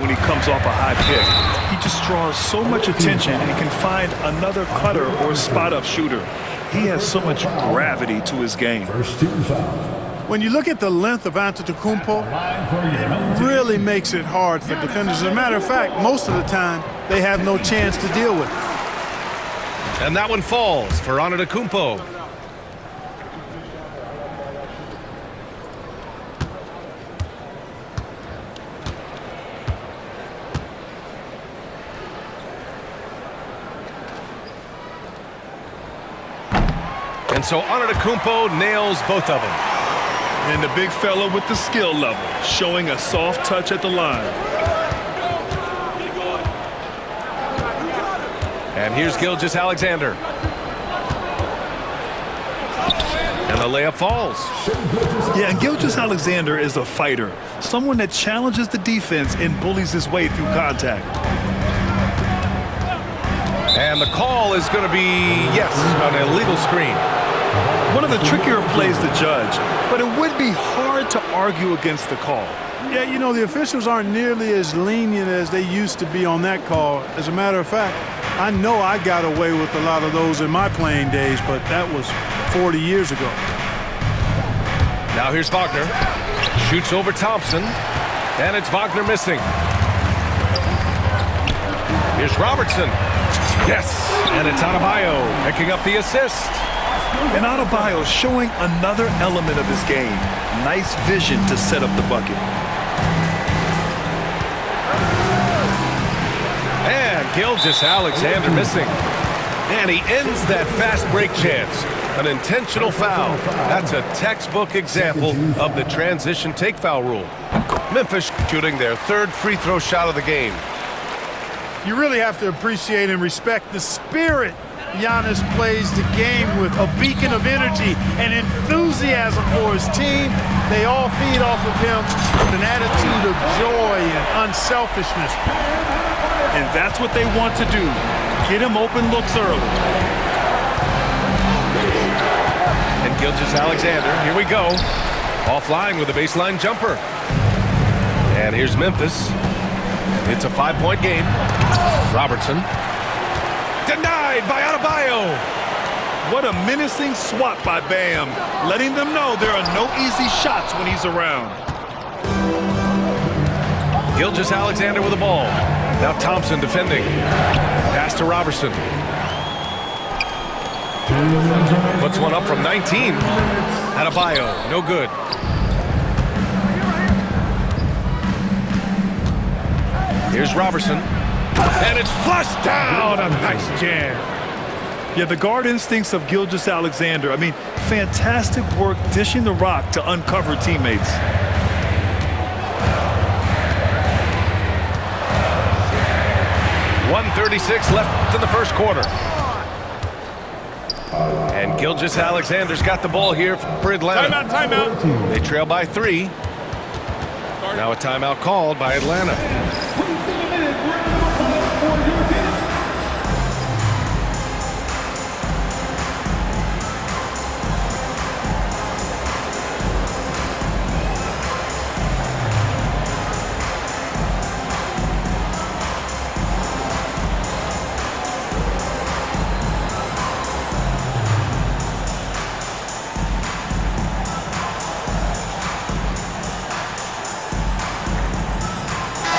when he comes off a high pick. He just draws so much attention, and he can find another cutter or spot-up shooter. He has so much gravity to his game. When you look at the length of Antetokounmpo, it really makes it hard for defenders. As a matter of fact, most of the time, they have no chance to deal with it. And that one falls for Antetokounmpo. And so Antetokounmpo nails both of them. And the big fella with the skill level, showing a soft touch at the line. And here's Gilgeous-Alexander. And the layup falls. Yeah, and Gilgeous-Alexander is a fighter. Someone that challenges the defense and bullies his way through contact. And the call is going to be, yes, an illegal screen. One of the trickier plays to judge, but it would be hard to argue against the call. Yeah, you know, the officials aren't nearly as lenient as they used to be on that call. As a matter of fact, I know I got away with a lot of those in my playing days, but that was 40 years ago. Now here's Wagner. Shoots over Thompson, and it's Wagner missing. Here's Robertson. Yes, and it's Adebayo picking up the assist. And Adebayo showing another element of his game. Nice vision to set up the bucket. And Gilgeous-Alexander missing. And he ends that fast break chance. An intentional foul. That's a textbook example of the transition take foul rule. Memphis shooting their third free throw shot of the game. You really have to appreciate and respect the spirit Giannis plays the game with, a beacon of energy and enthusiasm for his team. They all feed off of him with an attitude of joy and unselfishness. And that's what they want to do. Get him open looks early. And Gilgeous-Alexander, here we go. Offline with a baseline jumper. And here's Memphis. It's a 5-point game. Robertson. Denied by Adebayo. What a menacing swat by Bam, letting them know there are no easy shots when he's around. Gilgeous-Alexander with the ball. Now Thompson defending. Pass to Robertson. Puts one up from 19. Adebayo, no good. Here's Robertson. And it's flushed down. A nice jam. Yeah, the guard instincts of Gilgeous-Alexander. I mean, fantastic work dishing the rock to uncover teammates. .136 left in the first quarter. And Gilgeous-Alexander's got the ball here for Atlanta. Timeout. They trail by 3. Now a timeout called by Atlanta.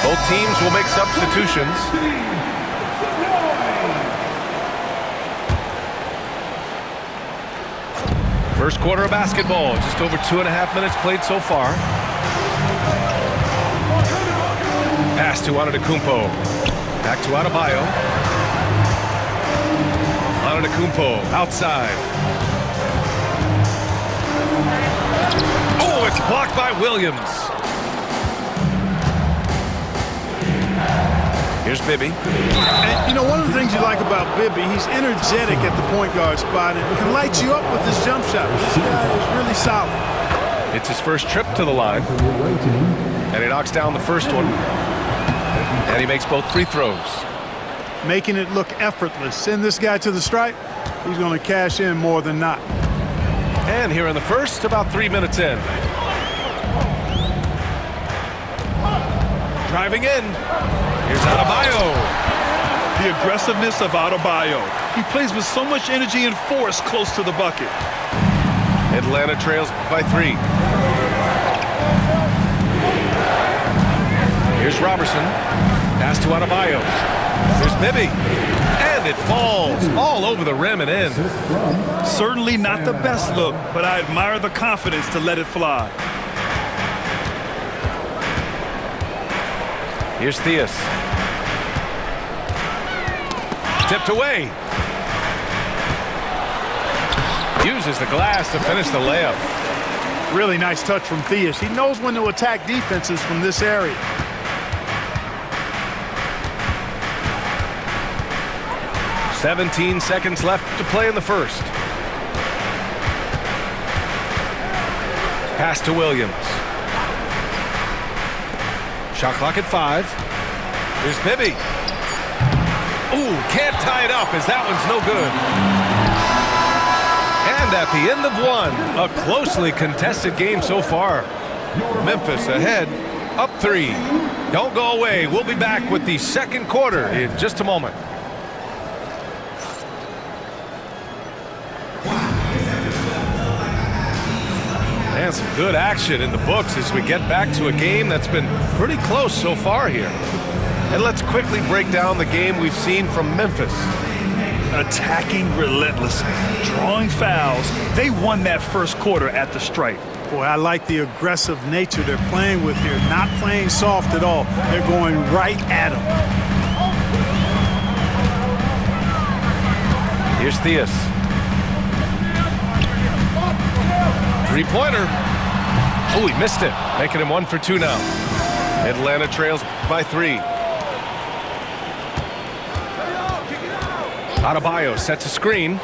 Both teams will make substitutions. First quarter of basketball, just over 2.5 minutes played so far. Pass to Antetokounmpo. Back to Adebayo. Antetokounmpo outside. Oh, it's blocked by Williams. Here's Bibby. And, you know, one of the things you like about Bibby, he's energetic at the point guard spot and can light you up with his jump shot. This guy is really solid. It's his first trip to the line. And he knocks down the first one. And he makes both free throws. Making it look effortless. Send this guy to the stripe, he's going to cash in more than not. And here in the first, about 3 minutes in. Driving in. Here's Adebayo. The aggressiveness of Adebayo. He plays with so much energy and force close to the bucket. Atlanta trails by 3. Here's Robertson. Pass to Adebayo. Here's Bibby. And it falls all over the rim and in. Certainly not the best look, but I admire the confidence to let it fly. Here's Theus. Tipped away. Uses the glass to finish the layup. Really nice touch from Theus. He knows when to attack defenses from this area. "17 seconds left to play in the first. Pass to Williams. Shot clock at 5. Here's Bibby. Ooh, can't tie it up as that one's no good. And at the end of one, a closely contested game so far. Memphis ahead, up 3. Don't go away. We'll be back with the second quarter in just a moment. And some good action in the books as we get back to a game that's been pretty close so far here. And let's quickly break down the game we've seen from Memphis. Attacking relentlessly, drawing fouls. They won that first quarter at the stripe. Boy, I like the aggressive nature they're playing with here. Not playing soft at all. They're going right at him. Here's Theus. Three-pointer. Oh, he missed it. Making him 1 for 2 now. Atlanta trails by 3. Adebayo sets a screen.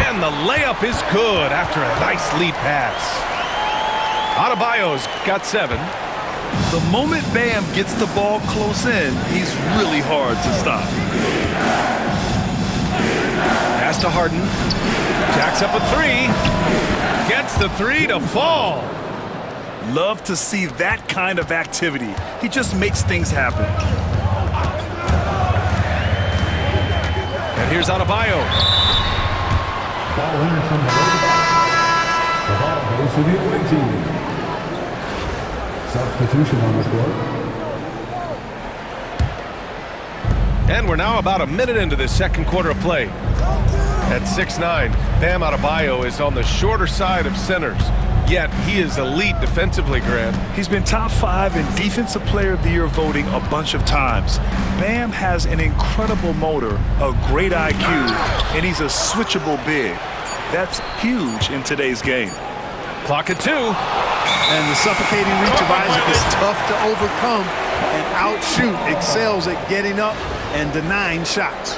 And the layup is good after a nice lead pass. Adebayo's got 7. The moment Bam gets the ball close in, he's really hard to stop. Pass to Harden. Jacks up a 3. Gets the 3 to fall. Love to see that kind of activity. He just makes things happen. And here's Adebayo. Ball in from the ball goes to the away team. Substitution on the court. And we're now about a minute into this second quarter of play. At 6'9", Bam Adebayo is on the shorter side of centers. Yet he is elite defensively, Grant. He's been top 5 in Defensive Player of the Year voting a bunch of times. Bam has an incredible motor, a great IQ, and he's a switchable big. That's huge in today's game. Clock at 2. And the suffocating reach of Isaac is tough to overcome and outshoot. Excels at getting up and denying shots.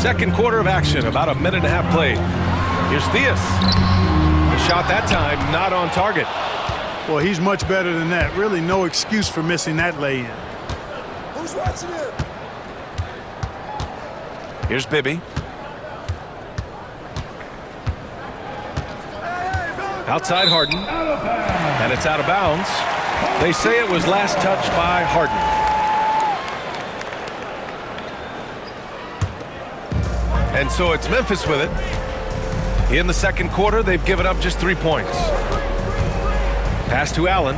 Second quarter of action, about a minute and a half played. Here's Theus. The shot that time not on target. Well, he's much better than that. Really no excuse for missing that lay-in. Who's watching it? Here's Bibby. Outside Harden. And it's out of bounds. They say it was last touched by Harden. And so it's Memphis with it. In the second quarter, they've given up just 3 points. Pass to Allen.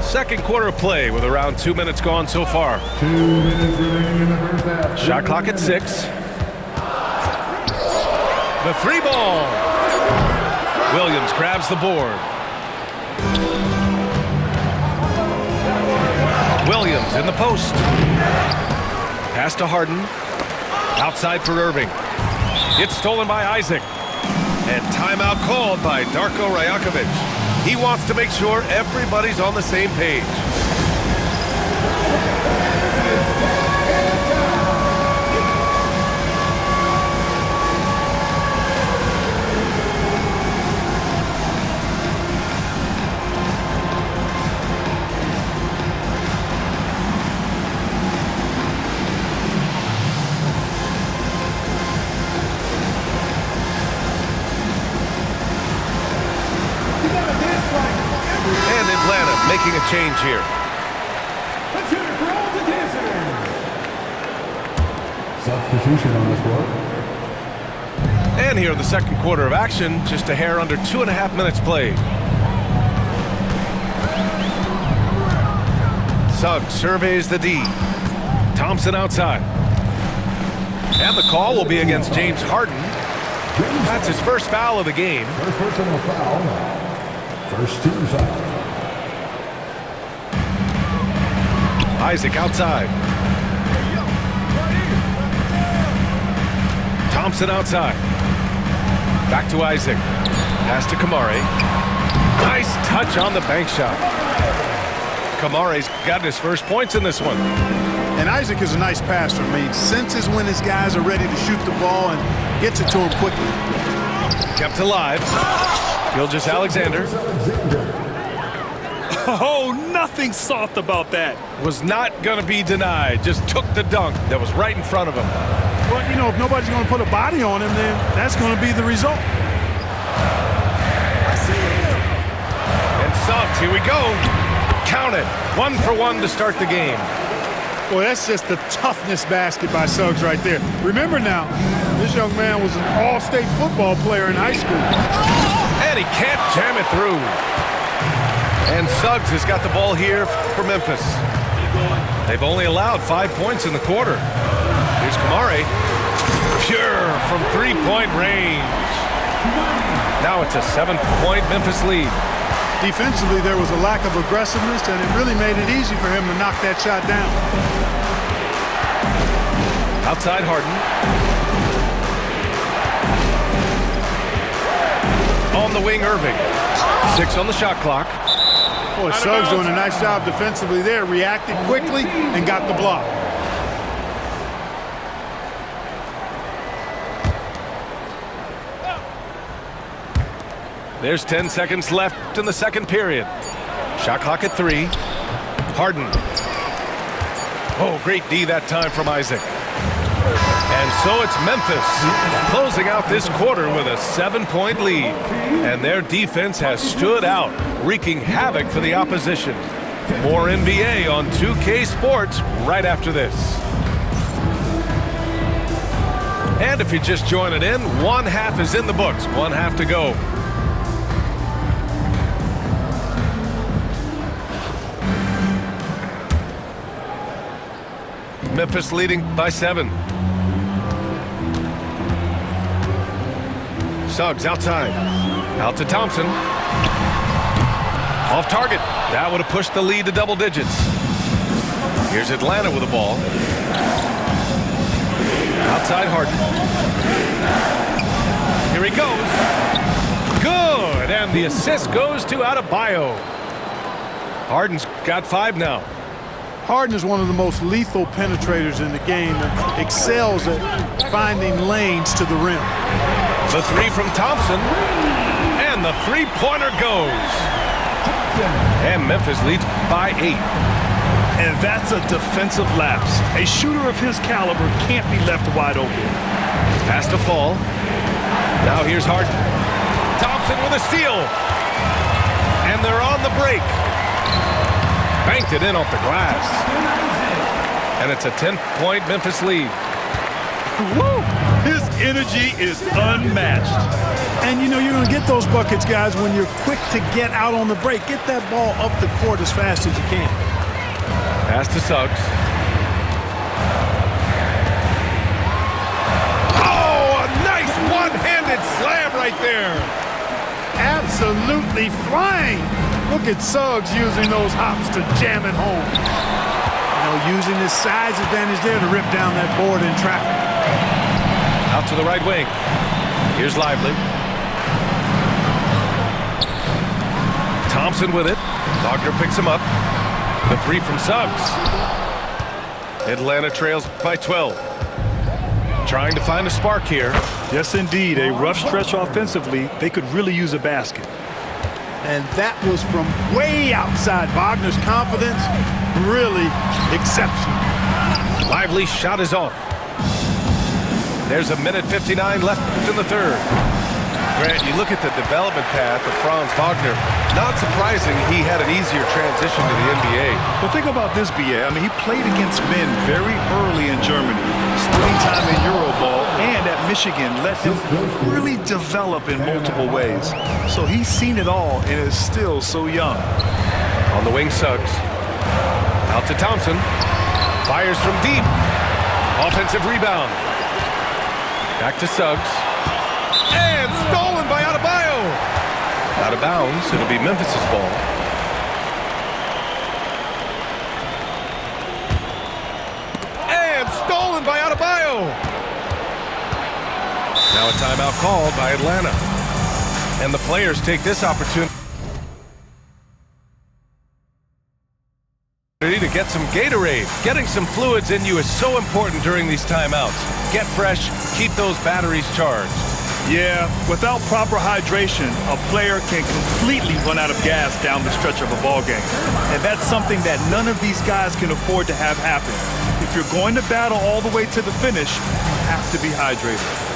Second quarter of play with around 2 minutes gone so far. 2 minutes remaining in the first half. Shot clock at 6. The 3 ball. Williams grabs the board. Williams in the post. Pass to Harden. Outside for Irving. It's stolen by Isaac. And timeout called by Darko Rajakovic. He wants to make sure everybody's on the same page. a change here. Let's hear it for all the dancers. Substitution on the court. And here in the second quarter of action, just a hair under 2.5 minutes played. Suggs surveys the D. Thompson outside. And the call will be against James Harden. That's his first foul of the game. First personal foul. First team foul. Isaac outside. Thompson outside. Back to Isaac. Pass to Kamari. Nice touch on the bank shot. Kamari's got his first points in this one. And Isaac is a nice passer. I mean, senses when his guys are ready to shoot the ball and gets it to him quickly. Kept alive. Gilgeous-Alexander. Oh, nothing soft about that. Was not going to be denied. Just took the dunk that was right in front of him. Well, you know, if nobody's going to put a body on him, then that's going to be the result. I see him. And Suggs, here we go. Count it. 1 for 1 to start the game. Boy, that's just the toughness basket by Suggs right there. Remember now, this young man was an all-state football player in high school. And he can't jam it through. And Suggs has got the ball here for Memphis. They've only allowed 5 points in the quarter. Here's Kamari. Pure from three-point range. Now it's a 7-point Memphis lead. Defensively, there was a lack of aggressiveness, and it really made it easy for him to knock that shot down. Outside Harden. On the wing, Irving. 6 on the shot clock. Boy, Suggs doing a nice job defensively there, reacted quickly and got the block. There's 10 seconds left in the second period. Shot clock at 3. Harden. Oh, great D that time from Isaac. And so it's Memphis closing out this quarter with a 7-point lead. And their defense has stood out, wreaking havoc for the opposition. More NBA on 2K Sports right after this. And if you're just joining in, 1 half is in the books. 1 half to go. Memphis leading by 7. Suggs outside. Out to Thompson. Off target. That would have pushed the lead to double digits. Here's Atlanta with the ball. Outside Harden. Here he goes. Good. And the assist goes to Adebayo. Harden's got 5 now. Harden is one of the most lethal penetrators in the game and excels at finding lanes to the rim. The 3 from Thompson. And the three-pointer goes. And Memphis leads by 8. And that's a defensive lapse. A shooter of his caliber can't be left wide open. Pass to Fall. Now here's Harden. Thompson with a steal. And they're on the break. Banked it in off the glass. And it's a 10-point Memphis lead. Woo! His energy is unmatched. And you know you're going to get those buckets, guys, when you're quick to get out on the break. Get that ball up the court as fast as you can. Pass to Suggs. Oh, a nice one-handed slam right there. Absolutely flying. Look at Suggs using those hops to jam it home. You know, using his size advantage there to rip down that board in traffic. Out to the right wing. Here's Lively. Thompson with it. Wagner picks him up. The 3 from Suggs. Atlanta trails by 12. Trying to find a spark here. Yes, indeed. A rough stretch offensively. They could really use a basket. And that was from way outside. Wagner's confidence, really exceptional. Lively's shot is off. There's a minute 59 left in the third. Grant, you look at the development path of Franz Wagner, not surprising he had an easier transition to the NBA. Well, think about this, B.A. I mean, he played against men very early in Germany, splitting time in Euroball, and at Michigan let him really develop in multiple ways. So he's seen it all and is still so young. On the wing, Suggs. Out to Thompson. Fires from deep. Offensive rebound. Back to Suggs. And stolen by Adebayo. Out of bounds. It'll be Memphis's ball. And stolen by Adebayo. Now a timeout called by Atlanta. And the players take this opportunity to get some Gatorade. Getting some fluids in you is so important during these timeouts. Get fresh, keep those batteries charged. Yeah, without proper hydration, a player can completely run out of gas down the stretch of a ball game. And that's something that none of these guys can afford to have happen. If you're going to battle all the way to the finish, you have to be hydrated.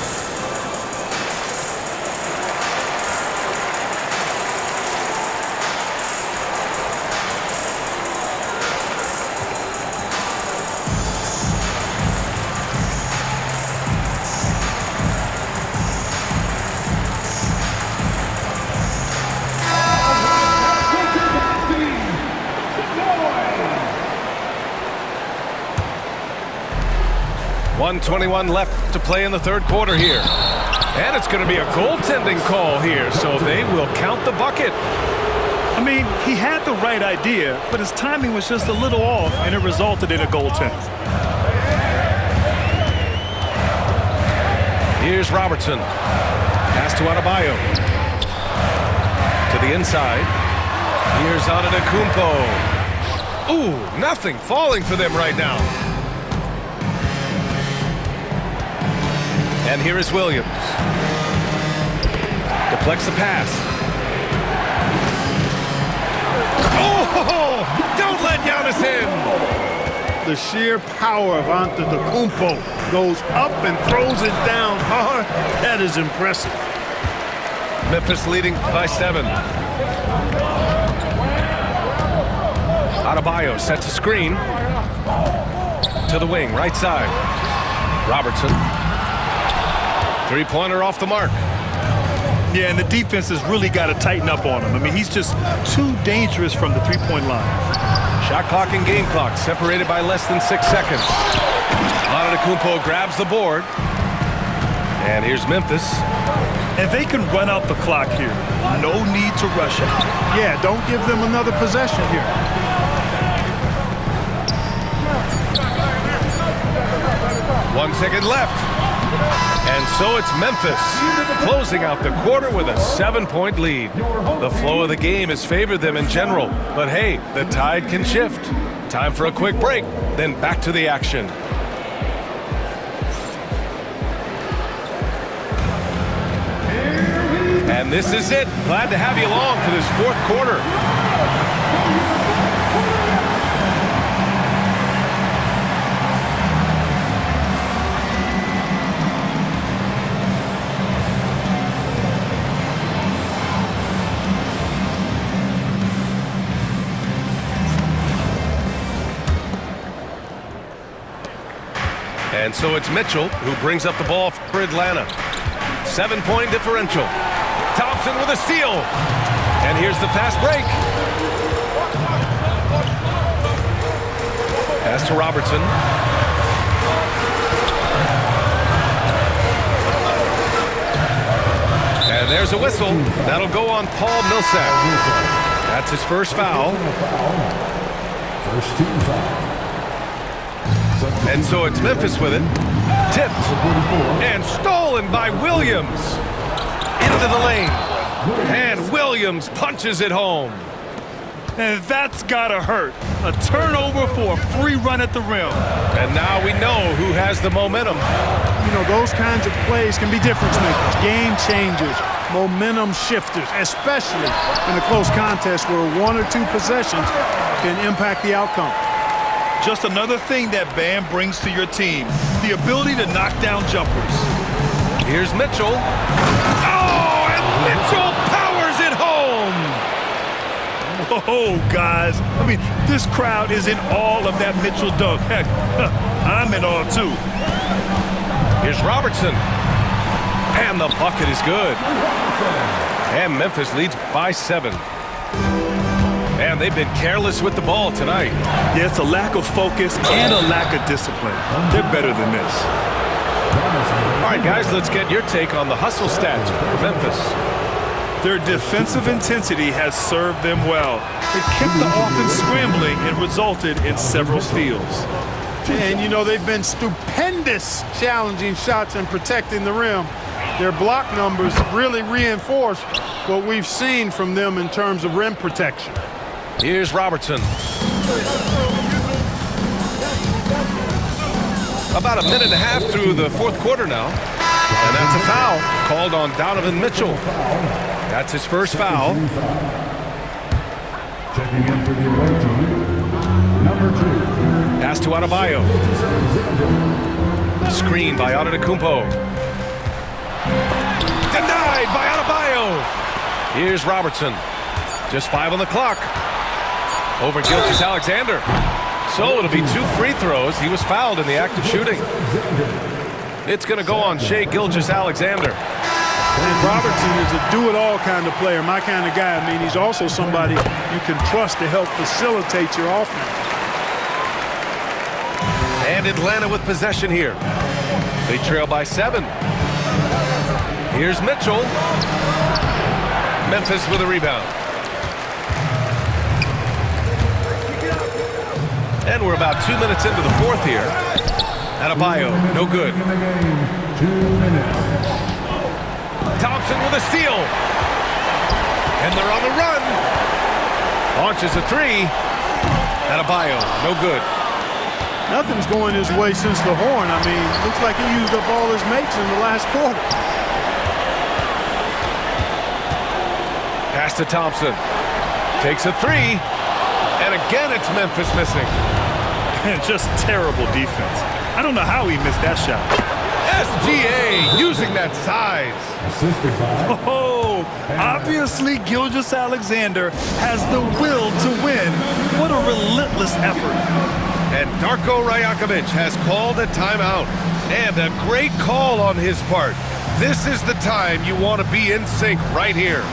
.21 left to play in the third quarter here. And it's going to be a goaltending call here, so they will count the bucket. I mean, he had the right idea, but his timing was just a little off, and it resulted in a goaltend. Here's Robertson. Pass to Adebayo. To the inside. Here's Antetokounmpo. Ooh, nothing falling for them right now. And here is Williams. Deflects the pass. Oh! Don't let Giannis in! The sheer power of Antetokounmpo goes up and throws it down hard. That is impressive. Memphis leading by 7. Adebayo sets a screen. To the wing, right side. Robertson. Three-pointer off the mark. Yeah, and the defense has really got to tighten up on him. I mean, he's just too dangerous from the three-point line. Shot clock and game clock separated by less than 6 seconds. Antetokounmpo grabs the board. And here's Memphis. And they can run out the clock here. No need to rush it. Yeah, don't give them another possession here. 1 second left. And so it's Memphis closing out the quarter with a 7-point lead. The flow of the game has favored them in general, but hey, the tide can shift. Time for a quick break, then back to the action. And this is it. Glad to have you along for this fourth quarter. And so it's Mitchell who brings up the ball for Atlanta. 7-point differential. Thompson with a steal. And here's the fast break. Pass to Robertson. And there's a whistle. That'll go on Paul Millsap. That's his first foul. First team foul. And so it's Memphis with it. Tipped. And stolen by Williams. Into the lane. And Williams punches it home. And that's gotta hurt. A turnover for a free run at the rim. And now we know who has the momentum. You know, those kinds of plays can be difference makers, game changers, momentum shifters, especially in a close contest where 1 or 2 possessions can impact the outcome. Just another thing that Bam brings to your team, the ability to knock down jumpers. Here's Mitchell. Oh, and Mitchell powers it home. Whoa, guys. I mean, this crowd is in awe of that Mitchell dunk. Heck, I'm in awe, too. Here's Robertson. And the bucket is good. And Memphis leads by 7. And they've been careless with the ball tonight. Yeah, it's a lack of focus and a lack of discipline. They're better than this. All right, guys, let's get your take on the hustle stats for Memphis. Their defensive intensity has served them well. It kept the offense scrambling and resulted in several steals. And, you know, they've been stupendous challenging shots and protecting the rim. Their block numbers really reinforce what we've seen from them in terms of rim protection. Here's Robertson. About a minute and a half through the fourth quarter now. And that's a foul called on Donovan Mitchell. That's his first foul. Checking in for the away team, number 2. Pass to Adebayo. Screen by Antetokounmpo. Denied by Adebayo. Here's Robertson. Just 5 on the clock. Over Gilgeous-Alexander. So it'll be 2 free throws. He was fouled in the act of shooting. It's going to go on Shai Gilgeous-Alexander. And Robertson is a do-it-all kind of player, my kind of guy. I mean, he's also somebody you can trust to help facilitate your offense. And Atlanta with possession here. They trail by 7. Here's Mitchell. Memphis with a rebound. And we're about 2 minutes into the fourth here. Adebayo, no good. 2 minutes. Thompson with a steal. And they're on the run. Launches a 3. Adebayo, no good. Nothing's going his way since the horn. I mean, looks like he used up all his mates in the last quarter. Pass to Thompson. Takes a 3. And again, it's Memphis missing. And just terrible defense. I don't know how he missed that shot. SGA using that size. Assisted by Oh, obviously Gilgeous-Alexander has the will to win. What a relentless effort. And Darko Rajakovic has called a timeout. And a great call on his part. This is the time you want to be in sync right here.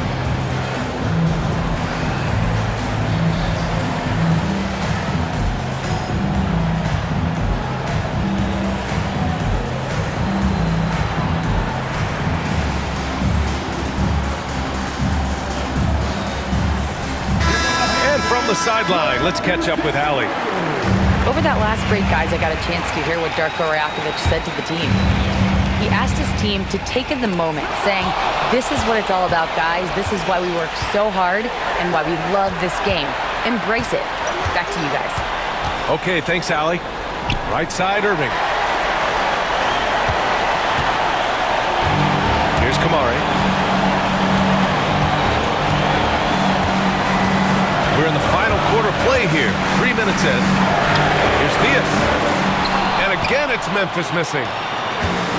From the sideline, let's catch up with Allie. Over that last break, guys, I got a chance to hear what Darko Rajakovic said to the team. He asked his team to take in the moment, saying, this is what it's all about, guys. This is why we work so hard and why we love this game. Embrace it. Back to you guys. Okay, thanks, Allie. Right side, Irving. Here's Kamari. We're in the final quarter play here. 3 minutes in. Here's Diaz. And again, it's Memphis missing.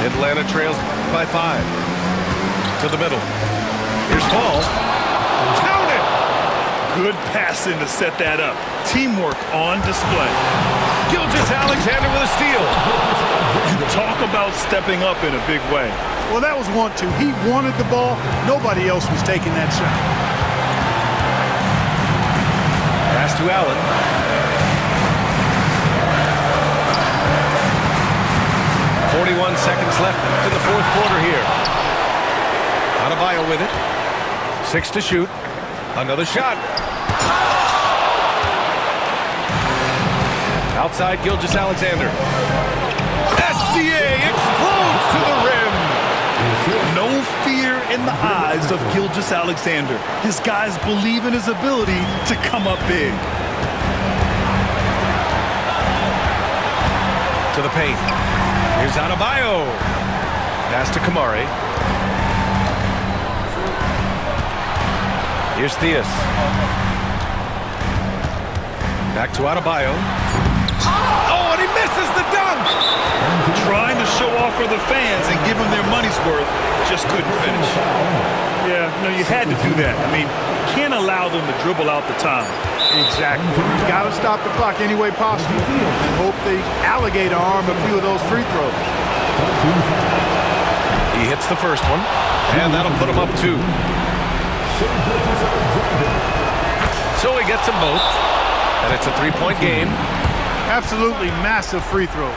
Atlanta trails by 5. To the middle. Here's Paul. Count it! Good passing to set that up. Teamwork on display. Gilgeous-Alexander with a steal. Talk about stepping up in a big way. Well, that was 1-2. He wanted the ball. Nobody else was taking that shot. Pass to Allen. 41 seconds left to the fourth quarter here. Adebayo with it. 6 to shoot. Another shot. Outside Gilgeous-Alexander. SGA explodes to the rim. No fear in the eyes of Gilgeous-Alexander. His guys believe in his ability to come up big. To the paint. Here's Adebayo. Pass to Kamari. Here's Diaz. Back to Adebayo. Oh, and he misses the dunk. Trying to show off for the fans and give them their money's worth, just couldn't finish. Yeah, no, you had to do that. I mean, Can't allow them to dribble out the time. exactly. You got to stop the clock any way possible and hope they alligator arm a few of those free throws. He hits the first one, and that'll put him up 2. So he gets them both, and it's a 3-point game. Absolutely massive free throws.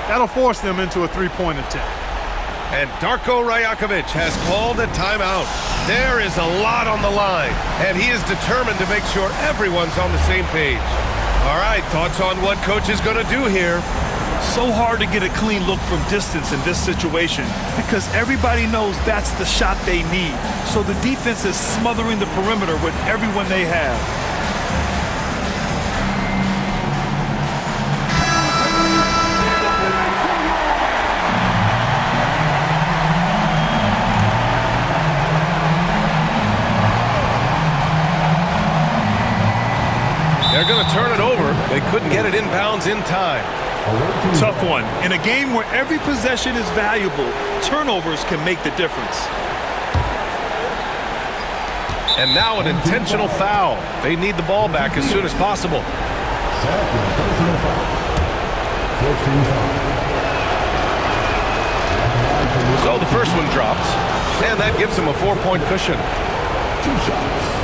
That'll force them into a three-point attempt. And Darko Rajakovic has called a timeout. There is a lot on the line, and he is determined to make sure everyone's on the same page. All right, thoughts on what coach is going to do here? So hard to get a clean look from distance in this situation because everybody knows that's the shot they need. So the defense is smothering the perimeter with everyone they have. They're going to turn it over. They couldn't get it inbounds in time. Tough one. In a game where every possession is valuable, turnovers can make the difference. And now an intentional foul. They need the ball back as soon as possible. So the first one drops, and that gives them a 4-point cushion. 2 shots.